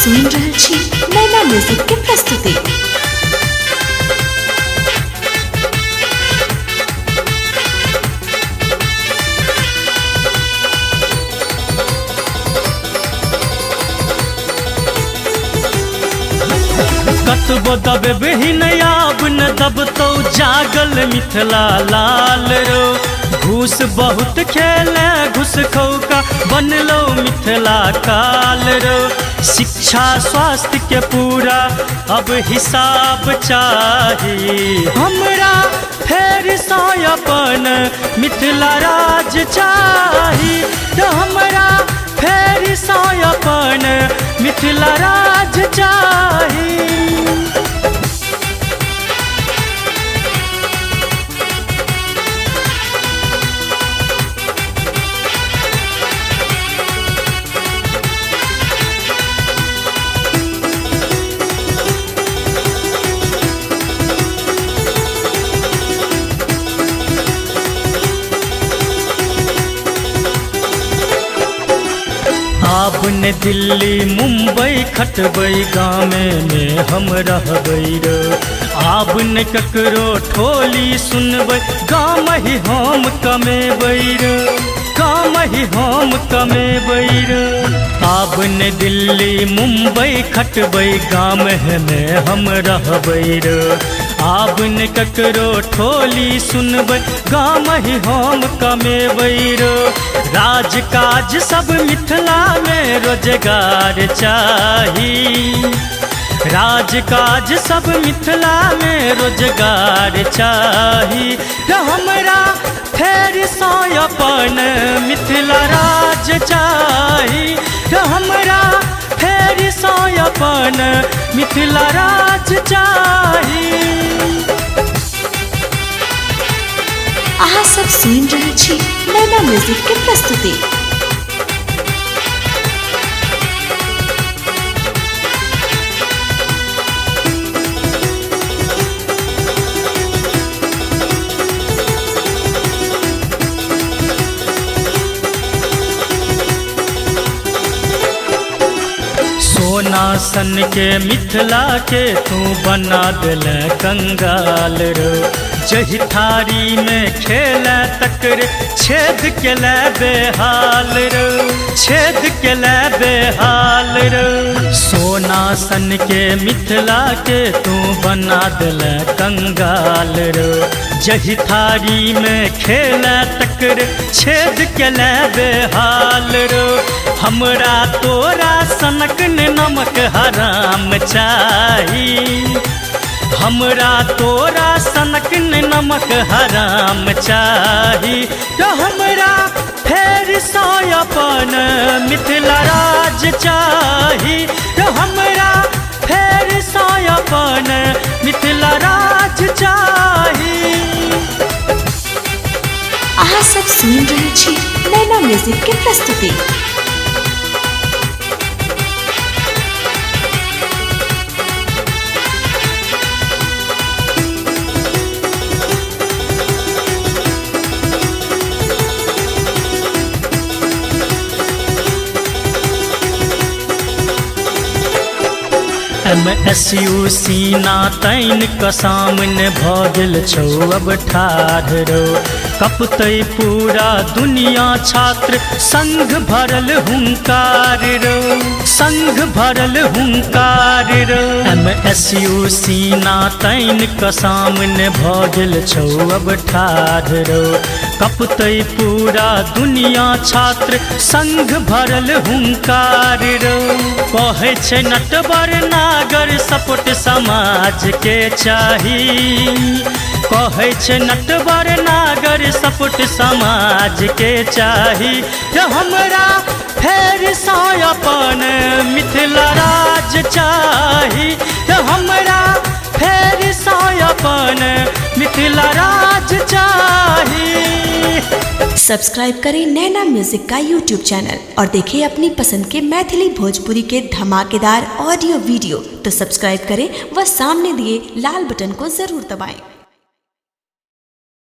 सुनि रहल छी नैना म्यूजिक के प्रस्तुति। कतबो दबे ही नयाब न दब तो जागल मिथिला लाल रो। घूस बहुत खेले घुस खौका बनलो मिथिला काल रो। शिक्षा स्वास्थ्य के पूरा अब हिसाब चाही हमरा, फेर से अपन मिथिला राज चाही हमरा, फेर से अपन मिथिला राज चाही। आब ने दिल्ली मुंबई खटबै गामे में हम रहबै रो। आब ने ककरो ठोली सुनबै गाम ही हम कमेबै रो, गाम ही हम कमेबै रो। आब ने दिल्ली मुंबई खटबै गाम में हम रहबै रो। आब ने ककरो ठोली सुनबै गाम ही हम कमेबै रो। राज काज सब मिथिला में रोजगार चाही, राज काज सब मिथिला में रोजगार चाही हमरा, फेर से अपन मिथिला राज चाही हमरा, फेर से अपन मिथिला राज चाही। अहाँ सब सुनि रहल छी नैना म्यूजिक के प्रस्तुति। सोना सन के मिथिला के तू बना दिल कंगाल रो। जही थारी में खेले तकर छेद के ले बेहाल रो, छेद के ले बेहाल रो। सोना सन के मिथिला के तू बना दिल कंगाल रो। जही थारी में खेले तकर छेद के ले बेहाल रो। हमरा तोरा सनक नमक हराम चाही, हमरा तोरा सनक नमक हराम चाही हमरा, फेर से अपन मिथिला राज चाही हमरा, फेर से अपन मिथिला राज चाही। अहाँ सब सुनि रहल छी नैना म्यूजिक के प्रस्तुति। MSU सीना तैन का सामने भ गेल छौ अब ठाढ़ रो। कपतै पूरा दुनिया छात्र संघ भरल हुंकार रो, संघ भरल हुंकार रो। MSU सीना तैन का सामने भ गेल छौ अब ठाढ़ रो। कपतै पूरा दुनिया छात्र संघ भरल हुंकार रो। कहै छै नटवर नागर सपोर्ट समाज के चाही, कहै छै नटवर नागर सपोर्ट समाज के चाही हमरा, फेर से अपन मिथिला राज चाही हमरा, फेर से अपन मिथिला राज चाही। सब्सक्राइब करें नैना म्यूजिक का YouTube चैनल और देखें अपनी पसंद के मैथिली भोजपुरी के धमाकेदार ऑडियो वीडियो। तो सब्सक्राइब करें व सामने दिए लाल बटन को जरूर दबाएं।